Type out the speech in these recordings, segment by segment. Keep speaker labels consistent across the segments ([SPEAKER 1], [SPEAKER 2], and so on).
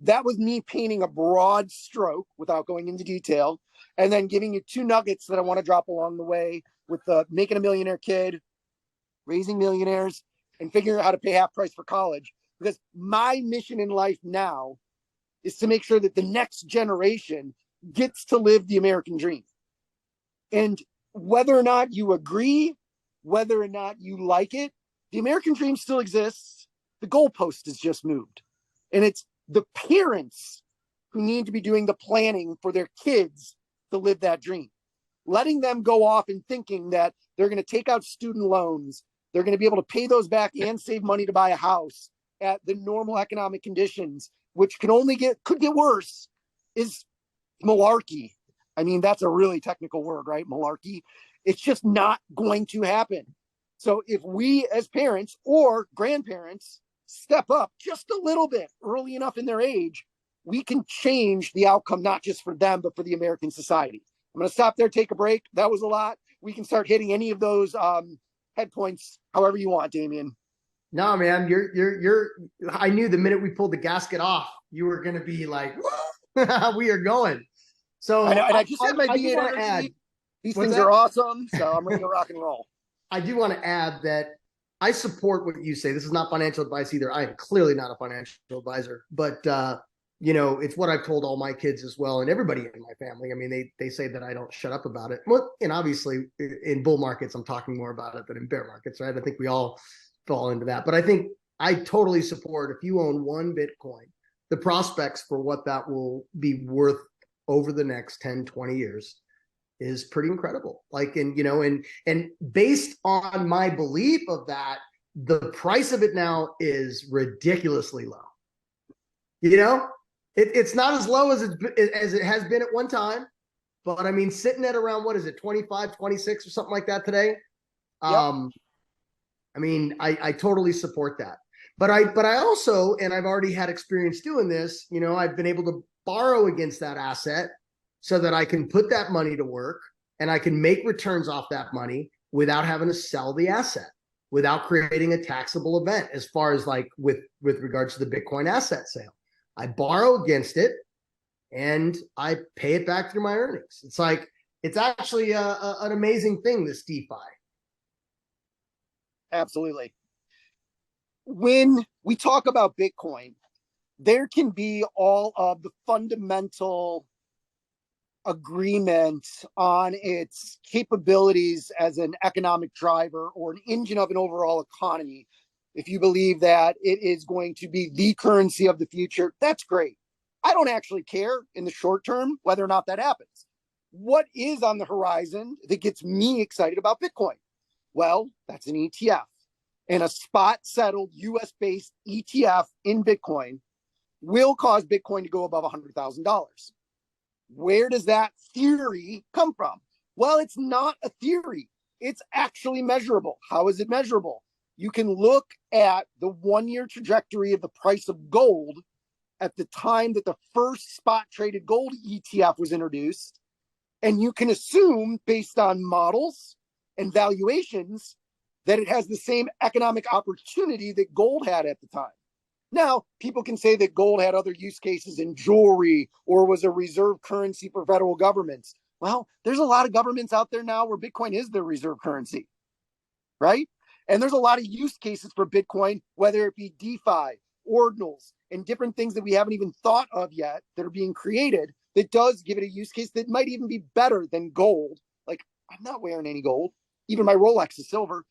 [SPEAKER 1] that was me painting a broad stroke without going into detail, and then giving you two nuggets that I want to drop along the way with the making a millionaire kid, raising millionaires, and figuring out how to pay half price for college. Because my mission in life now is to make sure that the next generation gets to live the American dream. And whether or not you agree, whether or not you like it, the American dream still exists. The goalpost is just moved. And it's the parents who need to be doing the planning for their kids to live that dream. Letting them go off and thinking that they're going to take out student loans, they're going to be able to pay those back and save money to buy a house at the normal economic conditions, which could get worse, is malarkey. I mean, that's a really technical word, right? Malarkey. It's just not going to happen. So if we as parents or grandparents step up just a little bit early enough in their age, we can change the outcome, not just for them, but for the American society. I'm going to stop there, take a break. That was a lot. We can start hitting any of those head points however you want, Damien.
[SPEAKER 2] No, man, you're, I knew the minute we pulled the gasket off, you were going to be like, we are going. So
[SPEAKER 1] I just had my B energy. These things are awesome. So I'm ready to rock and roll.
[SPEAKER 2] I do want to add that I support what you say. This is not financial advice either. I am clearly not a financial advisor, but it's what I've told all my kids as well, and everybody in my family. I mean, they say that I don't shut up about it. Well, and obviously in bull markets, I'm talking more about it than in bear markets, right? I think we all fall into that. But I think I totally support, if you own one Bitcoin, the prospects for what that will be worth over the next 10, 20 years is pretty incredible. And based on my belief of that, the price of it now is ridiculously low. It's not as low as it has been at one time, but I mean, sitting at around, what is it, 25, 26 or something like that today? Yep. I mean, I totally support that. But I also, and I've already had experience doing this, I've been able to borrow against that asset so that I can put that money to work and I can make returns off that money without having to sell the asset, without creating a taxable event as far as like with regards to the Bitcoin asset sale. I borrow against it and I pay it back through my earnings. It's actually an amazing thing, this DeFi.
[SPEAKER 1] Absolutely. When we talk about Bitcoin, there can be all of the fundamental agreement on its capabilities as an economic driver or an engine of an overall economy. If you believe that it is going to be the currency of the future, that's great. I don't actually care in the short term whether or not that happens. What is on the horizon that gets me excited about Bitcoin? Well, that's an ETF. And a spot settled US-based ETF in Bitcoin will cause Bitcoin to go above $100,000. Where does that theory come from? Well, it's not a theory. It's actually measurable. How is it measurable? You can look at the 1-year trajectory of the price of gold at the time that the first spot traded gold ETF was introduced. And you can assume, based on models and valuations, that it has the same economic opportunity that gold had at the time. Now, people can say that gold had other use cases in jewelry or was a reserve currency for federal governments. Well, there's a lot of governments out there now where Bitcoin is their reserve currency, right? And there's a lot of use cases for Bitcoin, whether it be DeFi, ordinals, and different things that we haven't even thought of yet that are being created that does give it a use case that might even be better than gold. Like, I'm not wearing any gold. Even my Rolex is silver.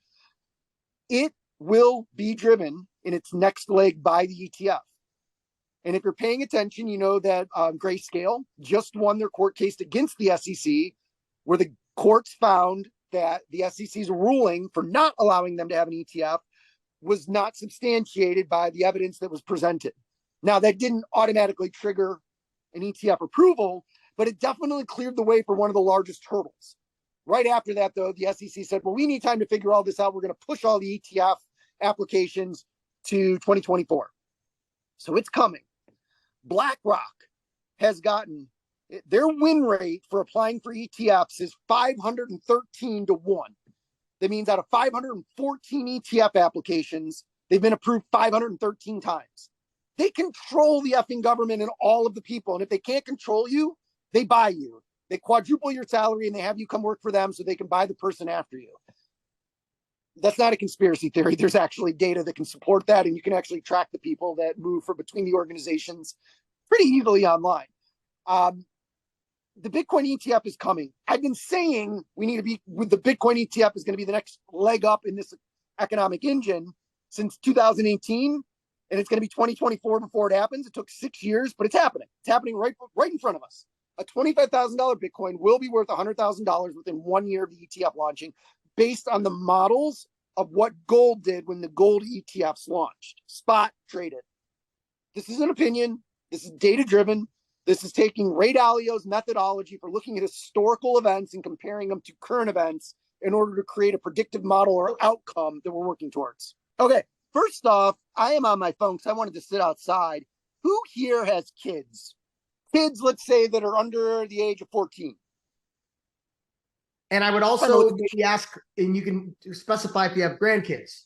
[SPEAKER 1] It will be driven in its next leg by the ETF. And if you're paying attention, you know that Grayscale just won their court case against the SEC, where the courts found that the SEC's ruling for not allowing them to have an ETF was not substantiated by the evidence that was presented. Now, that didn't automatically trigger an ETF approval, but it definitely cleared the way for one of the largest hurdles. Right after that, though, the SEC said, well, we need time to figure all this out. We're going to push all the ETF applications to 2024. So it's coming. BlackRock has gotten, their win rate for applying for ETFs is 513 to 1. That means out of 514 ETF applications, they've been approved 513 times. They control the effing government and all of the people. And if they can't control you, they buy you. They quadruple your salary and they have you come work for them so they can buy the person after you. That's not a conspiracy theory. There's actually data that can support that, and you can actually track the people that move from between the organizations pretty easily online. The Bitcoin ETF is coming. I've been saying we need to be with the Bitcoin ETF is going to be the next leg up in this economic engine since 2018, and it's going to be 2024 before it happens. It took 6 years, but it's happening. It's happening right in front of us. A $25,000 Bitcoin will be worth $100,000 within 1 year of the ETF launching, based on the models of what gold did when the gold ETFs launched. Spot traded. This is an opinion. This is data driven. This is taking Ray Dalio's methodology for looking at historical events and comparing them to current events in order to create a predictive model or outcome that we're working towards. Okay, first off, I am on my phone because I wanted to sit outside. Who here has kids? Kids, let's say, that are under the age of 14.
[SPEAKER 2] And I would also maybe ask, and you can specify if you have grandkids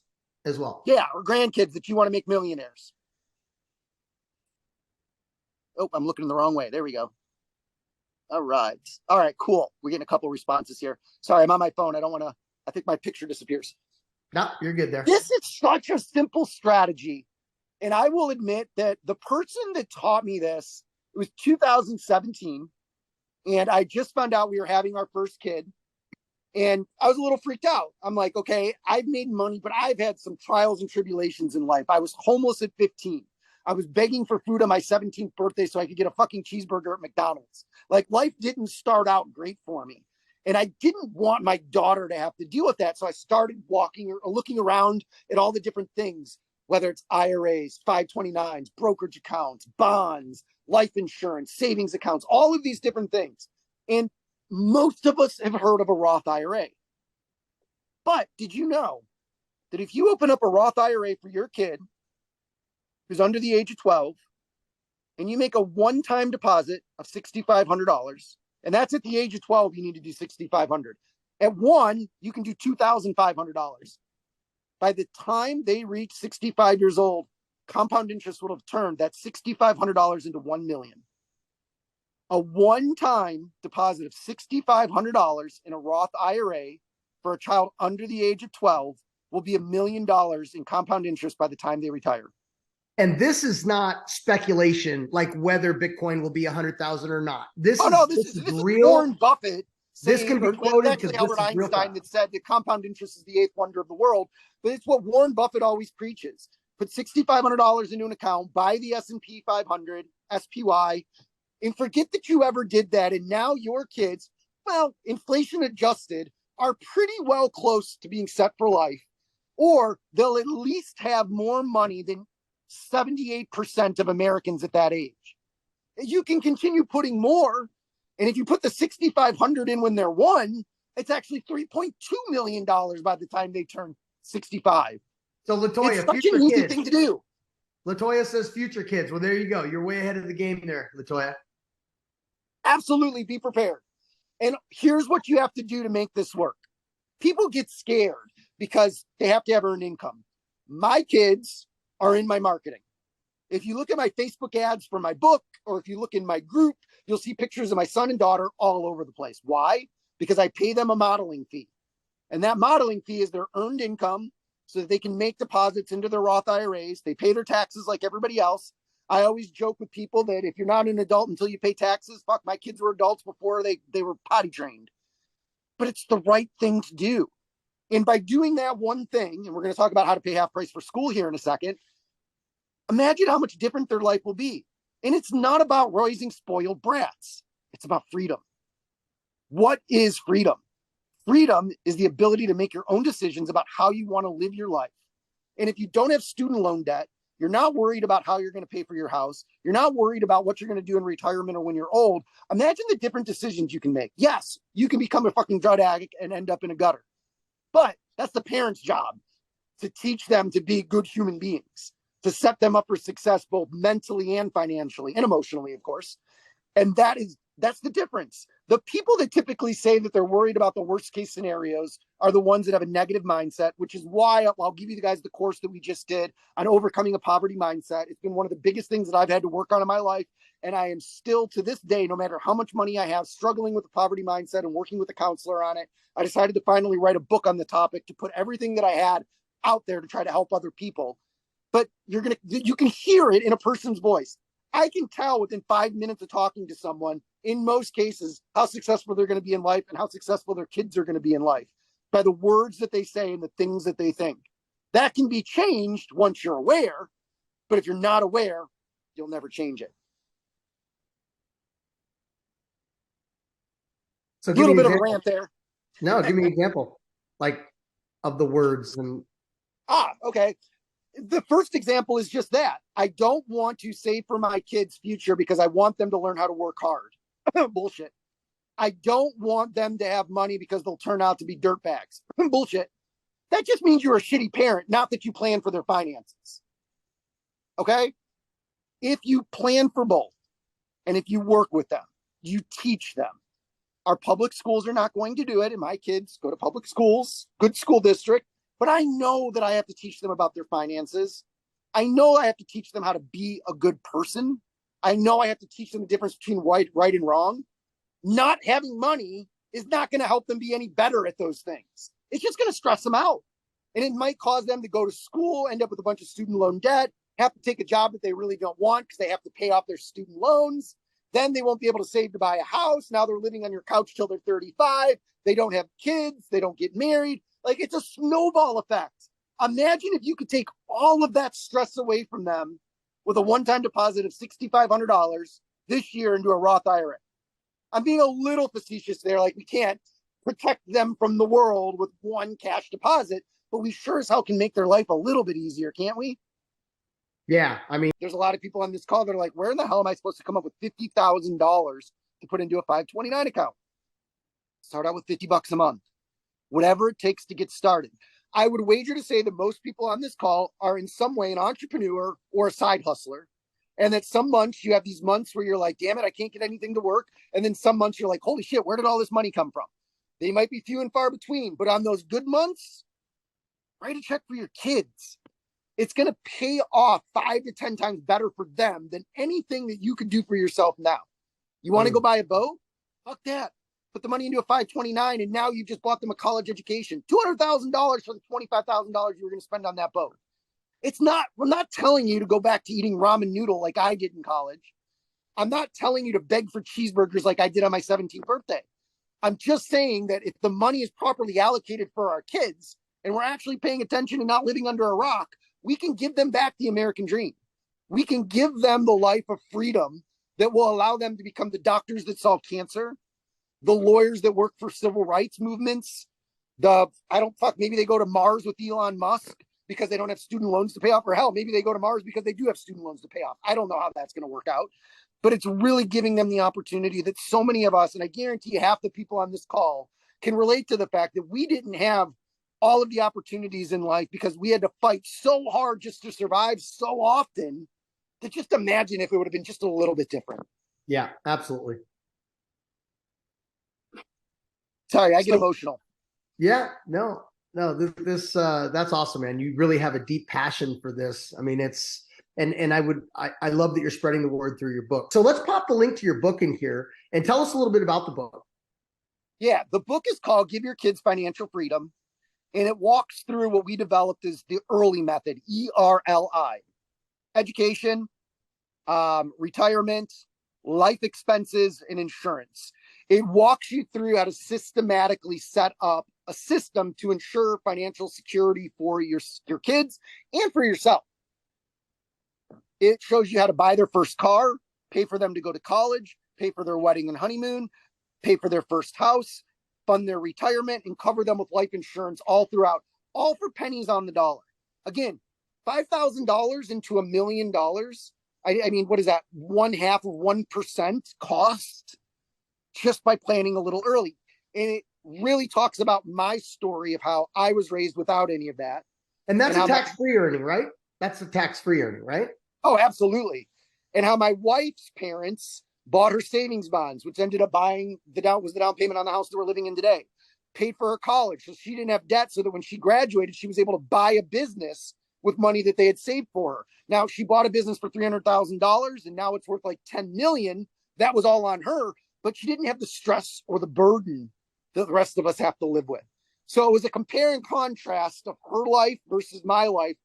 [SPEAKER 2] as well.
[SPEAKER 1] Yeah, or grandkids that you want to make millionaires. Oh, I'm looking the wrong way. There we go. All right. All right, cool. We're getting a couple responses here. Sorry, I'm on my phone. I think my picture disappears.
[SPEAKER 2] No, you're good there.
[SPEAKER 1] This is such a simple strategy. And I will admit that the person that taught me this, it was 2017. And I just found out we were having our first kid. And I was a little freaked out. I'm like, okay, I've made money, but I've had some trials and tribulations in life. I was homeless at 15. I was begging for food on my 17th birthday so I could get a fucking cheeseburger at McDonald's. Like, life didn't start out great for me. And I didn't want my daughter to have to deal with that. So I started walking or looking around at all the different things, whether it's IRAs, 529s, brokerage accounts, bonds, life insurance, savings accounts, all of these different things. And most of us have heard of a Roth IRA. But did you know that if you open up a Roth IRA for your kid who's under the age of 12, and you make a one-time deposit of $6,500, and that's at the age of 12, you need to do $6,500. At 1, you can do $2,500. By the time they reach 65 years old, compound interest would have turned that $6,500 into $1 million. A one-time deposit of $6,500 in a Roth IRA for a child under the age of 12 will be $1 million in compound interest by the time they retire.
[SPEAKER 2] And this is not speculation, like whether Bitcoin will be 100,000 or not. This is real.
[SPEAKER 1] Warren Buffett.
[SPEAKER 2] This can be quoted.
[SPEAKER 1] It's actually Albert Einstein that said that compound interest is the 8th wonder of the world. But it's what Warren Buffett always preaches. Put $6,500 into an account, buy the S&P 500, SPY, and forget that you ever did that. And now your kids, well, inflation adjusted, are pretty well close to being set for life. Or they'll at least have more money than 78% of Americans at that age. You can continue putting more. And if you put the 6,500 in when they're 1, it's actually $3.2 million by the time they turn 65.
[SPEAKER 2] So Latoya,
[SPEAKER 1] it's such an easy thing to do.
[SPEAKER 2] Latoya says future kids. Well, there you go. You're way ahead of the game there, Latoya.
[SPEAKER 1] Absolutely, be prepared. And here's what you have to do to make this work. People get scared because they have to have earned income. My kids are in my marketing. If you look at my Facebook ads for my book, or if you look in my group, you'll see pictures of my son and daughter all over the place. Why? Because I pay them a modeling fee. And that modeling fee is their earned income so that they can make deposits into their Roth IRAs. They pay their taxes like everybody else. I always joke with people that if you're not an adult until you pay taxes, fuck, my kids were adults before they were potty trained. But it's the right thing to do. And by doing that one thing, and we're going to talk about how to pay half price for school here in a second, imagine how much different their life will be. And it's not about raising spoiled brats. It's about freedom. What is freedom? Freedom is the ability to make your own decisions about how you want to live your life. And if you don't have student loan debt, you're not worried about how you're going to pay for your house. You're not worried about what you're going to do in retirement or when you're old. Imagine the different decisions you can make. Yes, you can become a fucking drug addict and end up in a gutter. But that's the parents' job, to teach them to be good human beings, to set them up for success, both mentally and financially and emotionally, of course. And that's the difference. The people that typically say that they're worried about the worst case scenarios are the ones that have a negative mindset, which is why I'll give you guys the course that we just did on overcoming a poverty mindset. It's been one of the biggest things that I've had to work on in my life. And I am still to this day, no matter how much money I have, struggling with the poverty mindset and working with a counselor on it. I decided to finally write a book on the topic to put everything that I had out there to try to help other people. But you can hear it in a person's voice. I can tell within 5 minutes of talking to someone, in most cases, how successful they're going to be in life and how successful their kids are going to be in life by the words that they say and the things that they think. That can be changed once you're aware, but if you're not aware, you'll never change it.
[SPEAKER 2] So
[SPEAKER 1] a little bit of a rant there.
[SPEAKER 2] No, give me an example, like of the words and.
[SPEAKER 1] Okay. The first example is just that. I don't want to save for my kids' future because I want them to learn how to work hard. Bullshit. I don't want them to have money because they'll turn out to be dirtbags. Bullshit. That just means you're a shitty parent, not that you plan for their finances. Okay? If you plan for both, and if you work with them, you teach them. Our public schools are not going to do it, and my kids go to public schools, good school district, but I know that I have to teach them about their finances. I know I have to teach them how to be a good person. I know I have to teach them the difference between right and wrong. Not having money is not going to help them be any better at those things. It's just going to stress them out. And it might cause them to go to school, end up with a bunch of student loan debt, have to take a job that they really don't want because they have to pay off their student loans. Then they won't be able to save to buy a house. Now they're living on your couch till they're 35. They don't have kids. They don't get married. Like, it's a snowball effect. Imagine if you could take all of that stress away from them with a one-time deposit of $6,500 this year into a Roth IRA. I'm being a little facetious there. Like, we can't protect them from the world with one cash deposit, but we sure as hell can make their life a little bit easier, can't we?
[SPEAKER 2] Yeah, I mean,
[SPEAKER 1] there's a lot of people on this call that are like, where in the hell am I supposed to come up with $50,000 to put into a 529 account? Start out with $50 a month. Whatever it takes to get started. I would wager to say that most people on this call are in some way an entrepreneur or a side hustler. And that some months you have these months where you're like, damn it, I can't get anything to work. And then some months you're like, holy shit, where did all this money come from? They might be few and far between, but on those good months, write a check for your kids. It's going to pay off 5 to 10 times better for them than anything that you could do for yourself now. You want to go buy a boat? Fuck that. Put the money into a 529 and now you've just bought them a college education. $200,000 for the $25,000 you were going to spend on that boat. We're not telling you to go back to eating ramen noodle like I did in college. I'm not telling you to beg for cheeseburgers like I did on my 17th birthday. I'm just saying that if the money is properly allocated for our kids and we're actually paying attention and not living under a rock, we can give them back the American dream. We can give them the life of freedom that will allow them to become the doctors that solve cancer, the lawyers that work for civil rights movements, maybe they go to Mars with Elon Musk because they don't have student loans to pay off, or hell, maybe they go to Mars because they do have student loans to pay off. I don't know how that's going to work out, but it's really giving them the opportunity that so many of us, and I guarantee you half the people on this call can relate to the fact that we didn't have all of the opportunities in life because we had to fight so hard just to survive so often that just imagine if it would have been just a little bit different.
[SPEAKER 2] Yeah, absolutely.
[SPEAKER 1] Sorry, I get emotional.
[SPEAKER 2] Yeah, no, this that's awesome, man. You really have a deep passion for this. I mean, I love that you're spreading the word through your book. So let's pop the link to your book in here and tell us a little bit about the book.
[SPEAKER 1] Yeah, the book is called Give Your Kids Financial Freedom. And it walks through what we developed as the early method, ERLI. Education, retirement, life expenses, and insurance. It walks you through how to systematically set up a system to ensure financial security for your kids and for yourself. It shows you how to buy their first car, pay for them to go to college, pay for their wedding and honeymoon, pay for their first house, fund their retirement, and cover them with life insurance all throughout, all for pennies on the dollar. Again, $5,000 into $1 million. I mean, what is that? 1/2 of 1% cost just by planning a little early. And it really talks about my story of how I was raised without any of that.
[SPEAKER 2] And that's a tax-free earning, right? That's a tax-free earning, right?
[SPEAKER 1] Oh, absolutely. And how my wife's parents bought her savings bonds, which ended up buying the down payment on the house that we're living in today, paid for her college. So she didn't have debt. So that when she graduated, she was able to buy a business with money that they had saved for her. Now she bought a business for $300,000 and now it's worth like 10 million. That was all on her, but she didn't have the stress or the burden that the rest of us have to live with. So it was a compare and contrast of her life versus my life,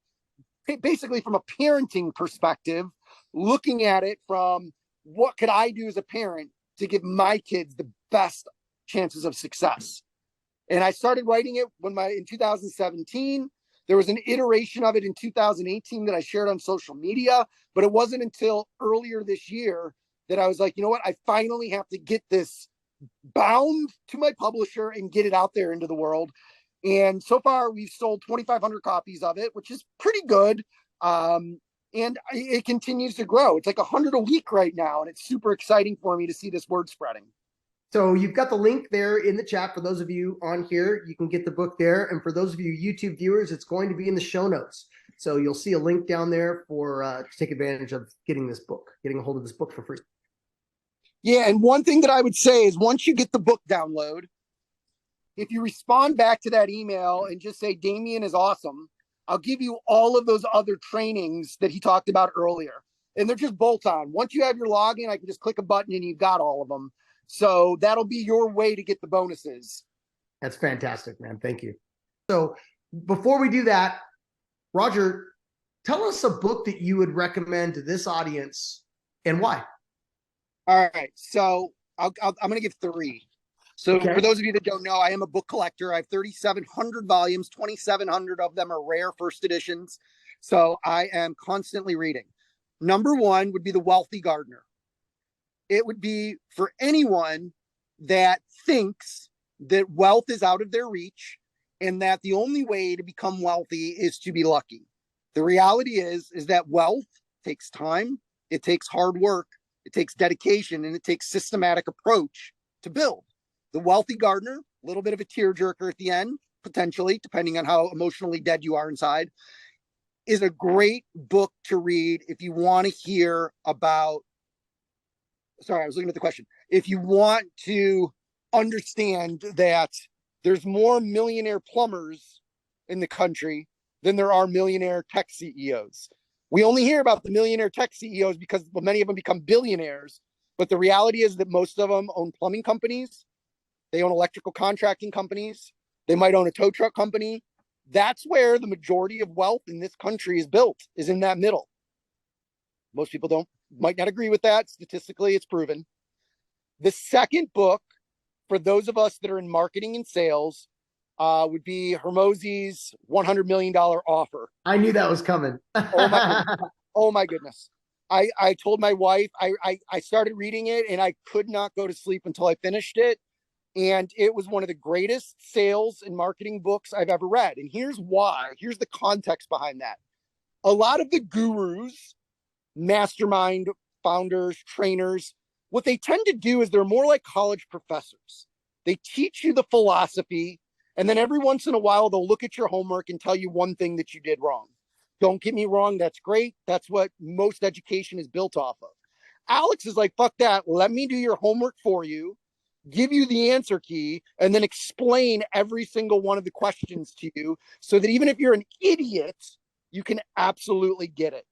[SPEAKER 1] basically from a parenting perspective, looking at it from what could I do as a parent to give my kids the best chances of success. And I started writing it in 2017. There was an iteration of it in 2018 that I shared on social media, but it wasn't until earlier this year that I was like, you know what? I finally have to get this bound to my publisher and get it out there into the world. And so far we've sold 2,500 copies of it, which is pretty good. And it continues to grow. It's like 100 a week right now. And it's super exciting for me to see this word spreading.
[SPEAKER 2] So you've got the link there in the chat. For those of you on here, you can get the book there. And for those of you YouTube viewers, it's going to be in the show notes. So you'll see a link down there for to take advantage of getting this book, getting a hold of this book for free.
[SPEAKER 1] Yeah, and one thing that I would say is once you get the book download, if you respond back to that email and just say, Damien is awesome, I'll give you all of those other trainings that he talked about earlier. And they're just bolt on. Once you have your login, I can just click a button and you've got all of them. So that'll be your way to get the bonuses.
[SPEAKER 2] That's fantastic, man. Thank you. So before we do that, Rodger, tell us a book that you would recommend to this audience and why.
[SPEAKER 1] All right. So I'm going to give 3. So for those of you that don't know, I am a book collector. I have 3,700 volumes. 2,700 of them are rare first editions. So I am constantly reading. Number 1 would be The Wealthy Gardener. It would be for anyone that thinks that wealth is out of their reach and that the only way to become wealthy is to be lucky. The reality is that wealth takes time, it takes hard work, it takes dedication, and it takes systematic approach to build. The Wealthy Gardener, a little bit of a tearjerker at the end, potentially, depending on how emotionally dead you are inside, is a great book to read if you want to hear about. Sorry, I was looking at the question. If you want to understand that there's more millionaire plumbers in the country than there are millionaire tech CEOs. We only hear about the millionaire tech CEOs because many of them become billionaires. But the reality is that most of them own plumbing companies. They own electrical contracting companies. They might own a tow truck company. That's where the majority of wealth in this country is built, is in that middle. Most people might not agree with that. Statistically, it's proven. The second book, for those of us that are in marketing and sales, would be Hormozi's $100 million offer.
[SPEAKER 2] I knew that was coming.
[SPEAKER 1] Oh my goodness. I told my wife, I started reading it and I could not go to sleep until I finished it. And it was one of the greatest sales and marketing books I've ever read. And here's why. Here's the context behind that. A lot of the gurus, mastermind founders, trainers, what they tend to do is they're more like college professors. They teach you the philosophy, and then every once in a while, they'll look at your homework and tell you one thing that you did wrong. Don't get me wrong. That's great. That's what most education is built off of. Alex is like, fuck that. Let me do your homework for you, give you the answer key, and then explain every single one of the questions to you so that even if you're an idiot, you can absolutely get it.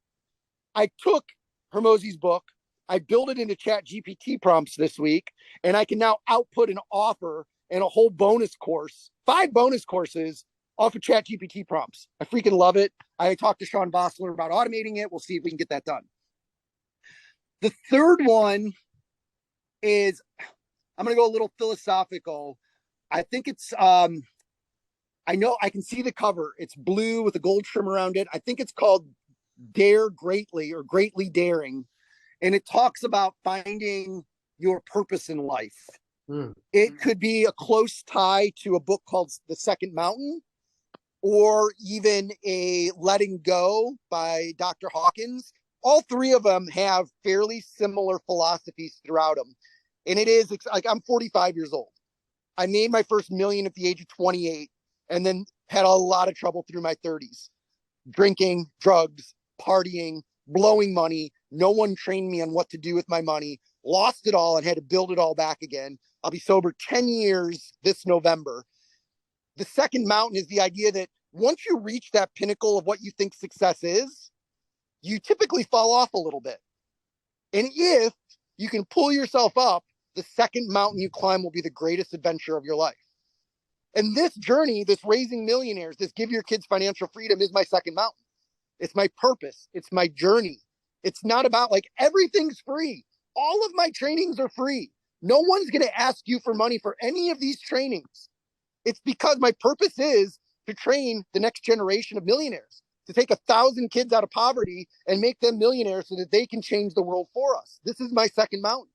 [SPEAKER 1] I took Hormozi's book, I built it into Chat GPT prompts this week, and I can now output an offer and a whole bonus course, 5 bonus courses off of Chat GPT prompts. I freaking love it. I talked to Sean Bossler about automating it. We'll see if we can get that done. The third one is, I'm going to go a little philosophical. I think it's, I know I can see the cover. It's blue with a gold trim around it. I think it's called Dare Greatly, or Greatly Daring. And it talks about finding your purpose in life. It could be a close tie to a book called The Second Mountain, or even a Letting Go by Dr. Hawkins. All 3 of them have fairly similar philosophies throughout them. And it is like, I'm 45 years old. I made my first million at the age of 28, and then had a lot of trouble through my 30s. Drinking, drugs, partying, blowing money, No one trained me on what to do with my money, lost it all and had to build it all back again. I'll be sober 10 years this November. The second mountain is the idea that once you reach that pinnacle of what you think success is, you typically fall off a little bit. And if you can pull yourself up, the second mountain you climb will be the greatest adventure of your life. And this journey, this raising millionaires, this give your kids financial freedom is my second mountain. It's my purpose. It's my journey. It's not about like everything's free. All of my trainings are free. No one's going to ask you for money for any of these trainings. It's because my purpose is to train the next generation of millionaires, to take 1,000 kids out of poverty and make them millionaires so that they can change the world for us. This is my second mountain.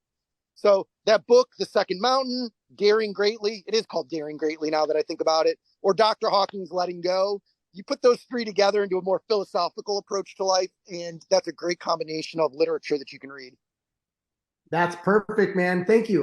[SPEAKER 1] So that book, The Second Mountain, Daring Greatly, it is called Daring Greatly now that I think about it, or Dr. Hawking's Letting Go. You put those three together into a more philosophical approach to life, and that's a great combination of literature that you can read.
[SPEAKER 2] That's perfect, man. Thank you.